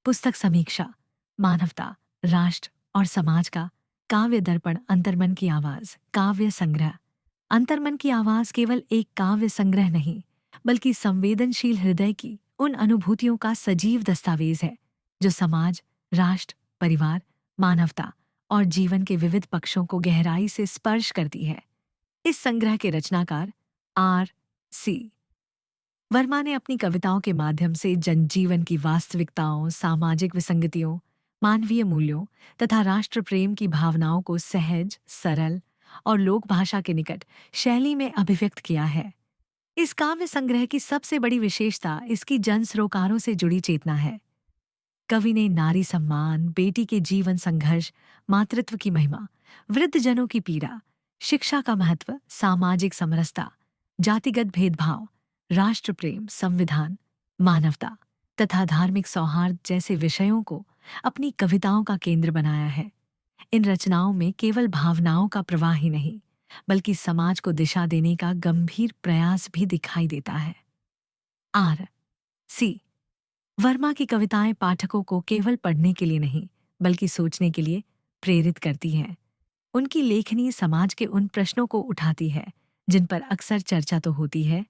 पुस्तक समीक्षा, मानवता, राष्ट्र और समाज का काव्य दर्पण, अंतर्मन की आवाज, काव्य संग्रह। अंतर्मन की आवाज केवल एक काव्य संग्रह नहीं, बल्कि संवेदनशील हृदय की उन अनुभूतियों का सजीव दस्तावेज है जो समाज, राष्ट्र, परिवार, मानवता और जीवन के विविध पक्षों को गहराई से स्पर्श करती है। इस संग्रह के रचनाकार आर सी वर्मा ने अपनी कविताओं के माध्यम से जनजीवन की वास्तविकताओं, सामाजिक विसंगतियों, मानवीय मूल्यों तथा राष्ट्र प्रेम की भावनाओं को सहज, सरल और लोक भाषा के निकट शैली में अभिव्यक्त किया है। इस काव्य संग्रह की सबसे बड़ी विशेषता इसकी जन सरोकारों से जुड़ी चेतना है। कवि ने नारी सम्मान, बेटी के जीवन संघर्ष, मातृत्व की महिमा, वृद्धजनों की पीड़ा, शिक्षा का महत्व, सामाजिक समरसता, जातिगत भेदभाव, राष्ट्र प्रेम, संविधान, मानवता तथा धार्मिक सौहार्द जैसे विषयों को अपनी कविताओं का केंद्र बनाया है। इन रचनाओं में केवल भावनाओं का प्रवाह ही नहीं, बल्कि समाज को दिशा देने का गंभीर प्रयास भी दिखाई देता है। आर सी वर्मा की कविताएं पाठकों को केवल पढ़ने के लिए नहीं, बल्कि सोचने के लिए प्रेरित करती हैं। उनकी लेखनी समाज के उन प्रश्नों को उठाती है जिन पर अक्सर चर्चा तो होती है,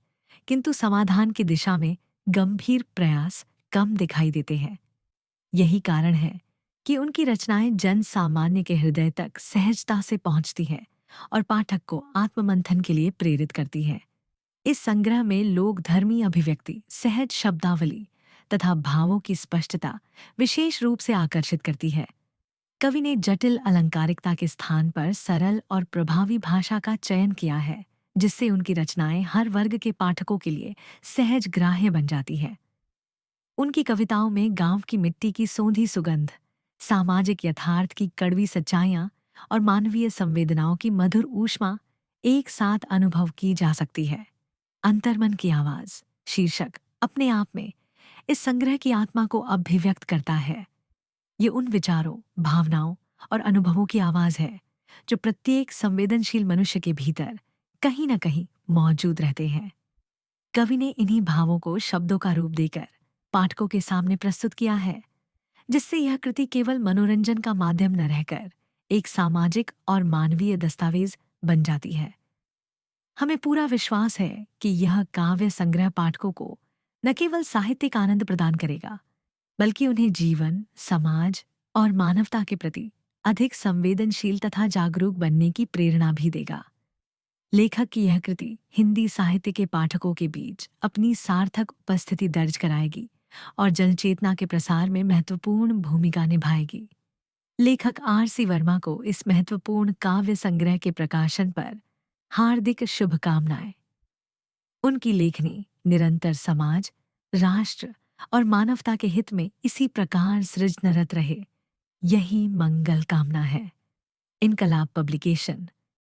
किंतु समाधान की दिशा में गंभीर प्रयास कम दिखाई देते हैं। यही कारण है कि उनकी रचनाएं जन सामान्य के हृदय तक सहजता से पहुंचती हैं और पाठक को आत्ममंथन के लिए प्रेरित करती हैं। इस संग्रह में लोक धर्मी अभिव्यक्ति, सहज शब्दावली तथा भावों की स्पष्टता विशेष रूप से आकर्षित करती है। कवि ने जटिल अलंकारिकता के स्थान पर सरल और प्रभावी भाषा का चयन किया है, जिससे उनकी रचनाएं हर वर्ग के पाठकों के लिए सहज ग्राह्य बन जाती है। उनकी कविताओं में गांव की मिट्टी की सोंधी सुगंध, सामाजिक यथार्थ की कड़वी सच्चाइयां और मानवीय संवेदनाओं की मधुर ऊष्मा एक साथ अनुभव की जा सकती है। अंतर्मन की आवाज शीर्षक अपने आप में इस संग्रह की आत्मा को अभिव्यक्त करता है। ये उन विचारों, भावनाओं और अनुभवों की आवाज है जो प्रत्येक संवेदनशील मनुष्य के भीतर कहीं न कहीं मौजूद रहते हैं। कवि ने इन्हीं भावों को शब्दों का रूप देकर पाठकों के सामने प्रस्तुत किया है, जिससे यह कृति केवल मनोरंजन का माध्यम न रहकर एक सामाजिक और मानवीय दस्तावेज बन जाती है। हमें पूरा विश्वास है कि यह काव्य संग्रह पाठकों को न केवल साहित्यिक आनंद प्रदान करेगा, बल्कि उन्हें जीवन, समाज और मानवता के प्रति अधिक संवेदनशील तथा जागरूक बनने की प्रेरणा भी देगा। लेखक की यह कृति हिंदी साहित्य के पाठकों के बीच अपनी सार्थक उपस्थिति दर्ज कराएगी और जनचेतना के प्रसार में महत्वपूर्ण भूमिका निभाएगी। लेखक आर सी वर्मा को इस महत्वपूर्ण काव्य संग्रह के प्रकाशन पर हार्दिक शुभकामनाएं। उनकी लेखनी निरंतर समाज, राष्ट्र और मानवता के हित में इसी प्रकार सृजनरत रहे, यही मंगल कामना है। इनकलाब पब्लिकेशन,